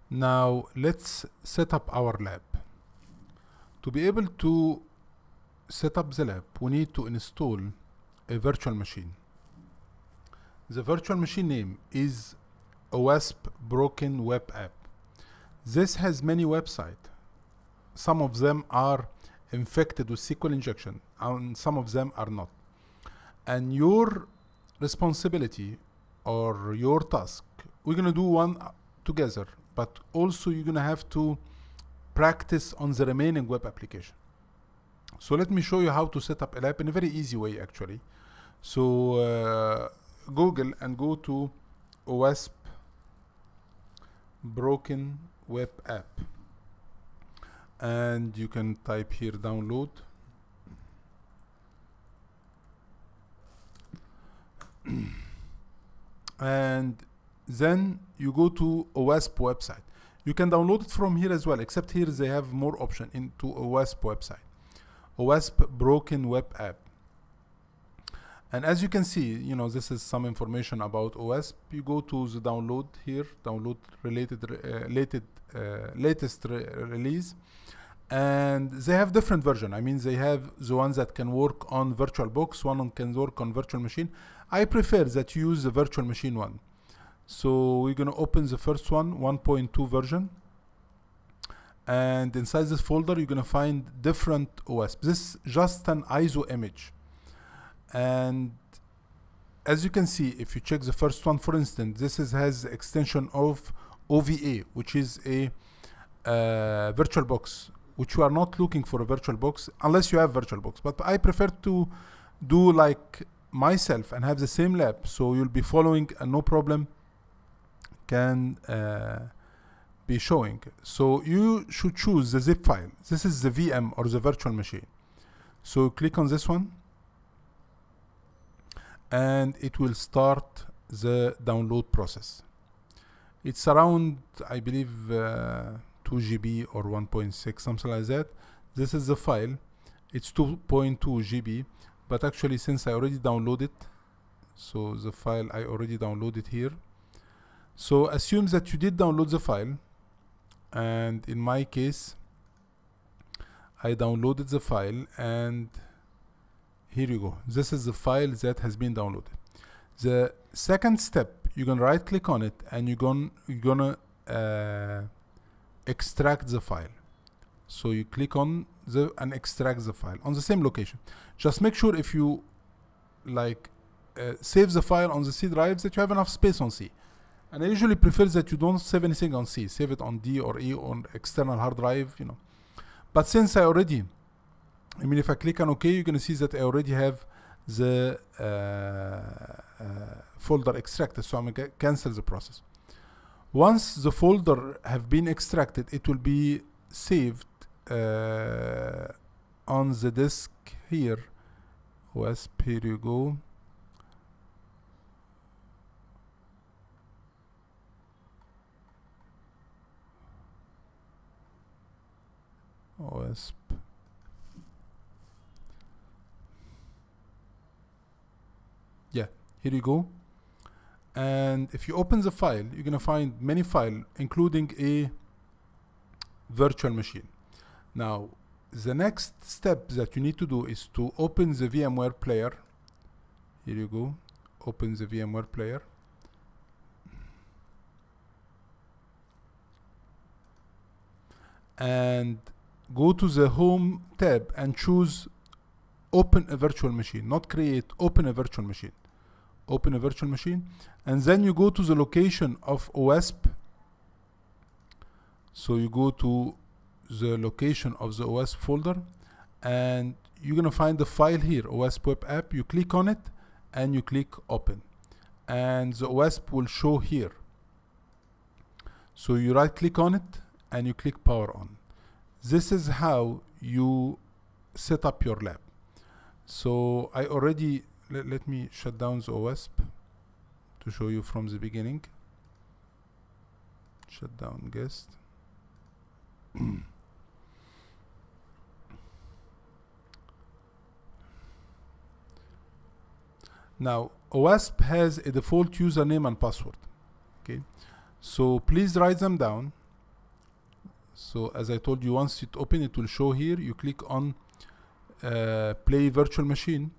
Now let's set up our lab. To be able to set up the lab, we need to install a virtual machine. The virtual machine name is OWASP Broken Web App. This has many websites. Some of them are infected with SQL injection and some of them are not. And your responsibility or your task, we're gonna do one together, but also you're gonna have to practice on the remaining web application. So let me show you how to set up a lab in a very easy way actually. So Google and go to OWASP Broken Web App, and you can type here download. And then you go to OWASP website. You can download it from here as well, except here they have more option into OWASP website. OWASP Broken Web App. And as you can see, you know, this is some information about OWASP. You go to the download here, download latest release, and they have different version. I mean, they have the ones that can work on VirtualBox, one can work on virtual machine. I prefer that you use the virtual machine one. So we're gonna open the first one, 1.2 version. And inside this folder, you're gonna find different OWASP. This is just an ISO image. And as you can see, if you check the first one, for instance, this has extension of OVA, which is a VirtualBox, which you are not looking for a VirtualBox unless you have VirtualBox. But I prefer to do like myself and have the same lab, so you'll be following and no problem can be showing. So you should choose the zip file. This is the VM or the virtual machine. So click on this one, and it will start the download process. It's around, I believe, 2 GB or 1.6, something like that. This is the file. It's 2.2 GB, but actually since I already downloaded, so the file I already downloaded here. So assume that you did download the file, and in my case, I downloaded the file, and here you go. This is the file that has been downloaded. The second step, you're gonna right click on it and you're gonna extract the file. So you click on and extract the file on the same location. Just make sure if you like save the file on the C drives that you have enough space on C. And I usually prefer that you don't save anything on C. Save it on D or E on external hard drive, you know. But since I mean, if I click on OK, you're going to see that I already have the folder extracted. So I'm going to cancel the process. Once the folder have been extracted, it will be saved on the disk here. OWASP, here you go. OWASP. Yeah, here you go. And if you open the file, you're gonna find many files, including a virtual machine. Now, the next step that you need to do is to open the VMware player. Here you go. Open the VMware player. And go to the home tab and choose open a virtual machine, not create, open a virtual machine. Open a virtual machine, and then you go to the location of OWASP. So you go to the location of the OWASP folder, and you're gonna find the file here, OWASP Web App. You click on it and you click open, and the OWASP will show here. So you right click on it and you click power on. This is how you set up your lab. So I already, let me shut down the OWASP to show you from the beginning. Shut down guest. Now OWASP has a default username and password. Okay, so please write them down So as I told you, once it open, it will show here. You click on play virtual machine,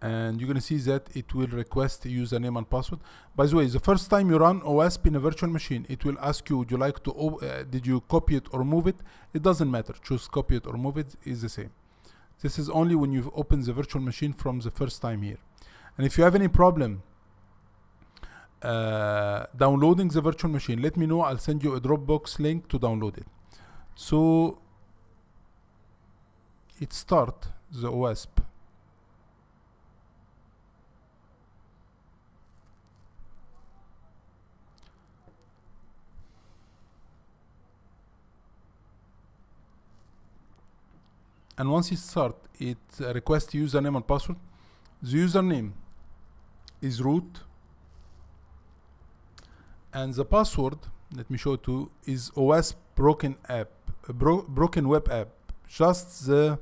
and you're gonna see that it will request a username and password. By the way, the first time you run OWASP in a virtual machine, it will ask you, would you like to did you copy it or move it? It doesn't matter, choose copy it or move it, is the same. This is only when you've opened the virtual machine from the first time here. And if you have any problem downloading the virtual machine, let me know. I'll send you a Dropbox link to download it. So it start the OWASP. And once it start, it requests username and password. The username is root, and the password, let me show it to you, is OWASP broken app, broken web app. Just the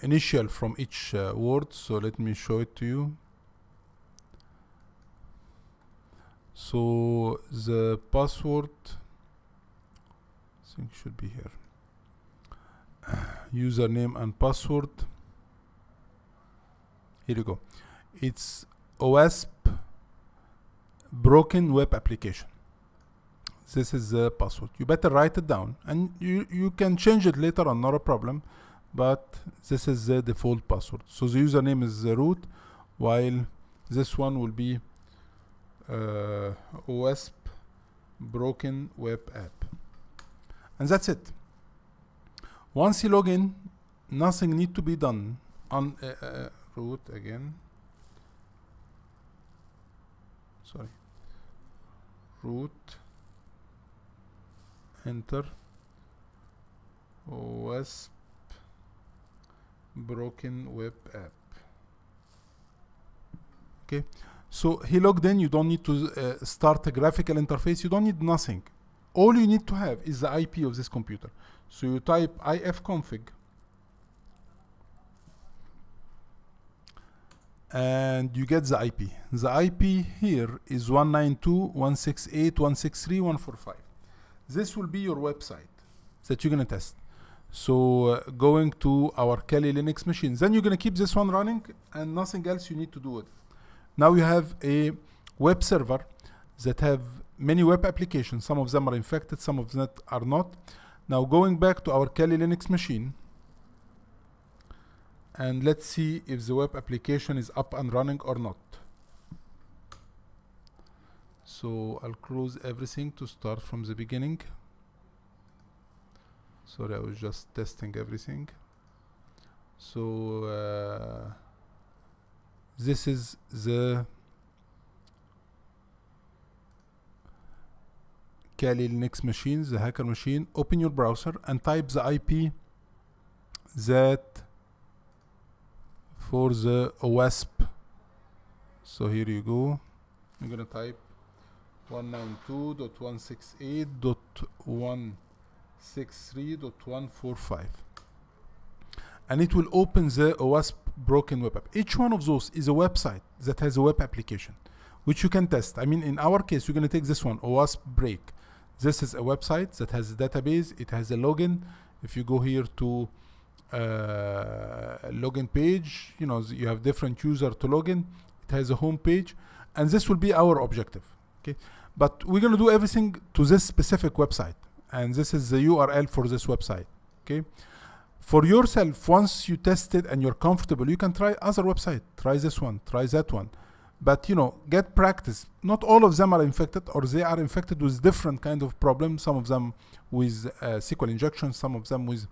initial from each word. So let me show it to you. So the password, I think should be here. Username and password. Here you go. It's OWASP broken web application. This is the password. You better write it down, and you can change it later on, not a problem, but this is the default password. So the username is the root, while this one will be OWASP broken web app. And that's it. Once you log in, nothing need to be done. On root again. Sorry. Root. Enter. OWASP broken web app. Okay. So he logged in. You don't need to start a graphical interface. You don't need nothing. All you need to have is the IP of this computer. So you type ifconfig and you get the IP. The IP here is 192.168.163.145. This will be your website that you're gonna test. So going to our Kali Linux machine, then you're gonna keep this one running and nothing else you need to do with it. Now you have a web server that have many web applications. Some of them are infected, some of them are not. Now going back to our Kali Linux machine, and let's see if the web application is up and running or not. So I'll close everything to start from the beginning. Sorry, I was just testing everything. So this is the Kali Linux machine, the hacker machine. Open your browser and type the IP that for the OWASP. So here you go. I'm gonna type 192.168.163.145, and it will open the OWASP broken web app. Each one of those is a website that has a web application which you can test. I mean, in our case, you're gonna take this one, OWASP break. This is a website that has a database. It has a login. If you go here to login page, you know, you have different user to login. It has a home page, and this will be our objective. Okay, but we're gonna do everything to this specific website, and this is the URL for this website. Okay, for yourself, once you test it and you're comfortable, you can try other website. Try this one, try that one. But you know, get practice. Not all of them are infected, or they are infected with different kind of problems. Some of them with SQL injection, some of them with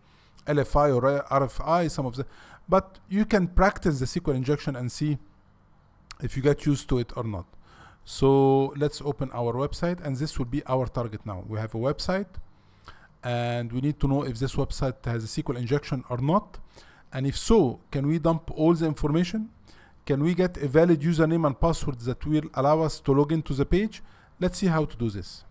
LFI or RFI, some of them. But you can practice the SQL injection and see if you get used to it or not. So let's open our website, and this will be our target now. We have a website, and we need to know if this website has a SQL injection or not. And if so, can we dump all the information? Can we get a valid username and password that will allow us to log into the page? Let's see how to do this.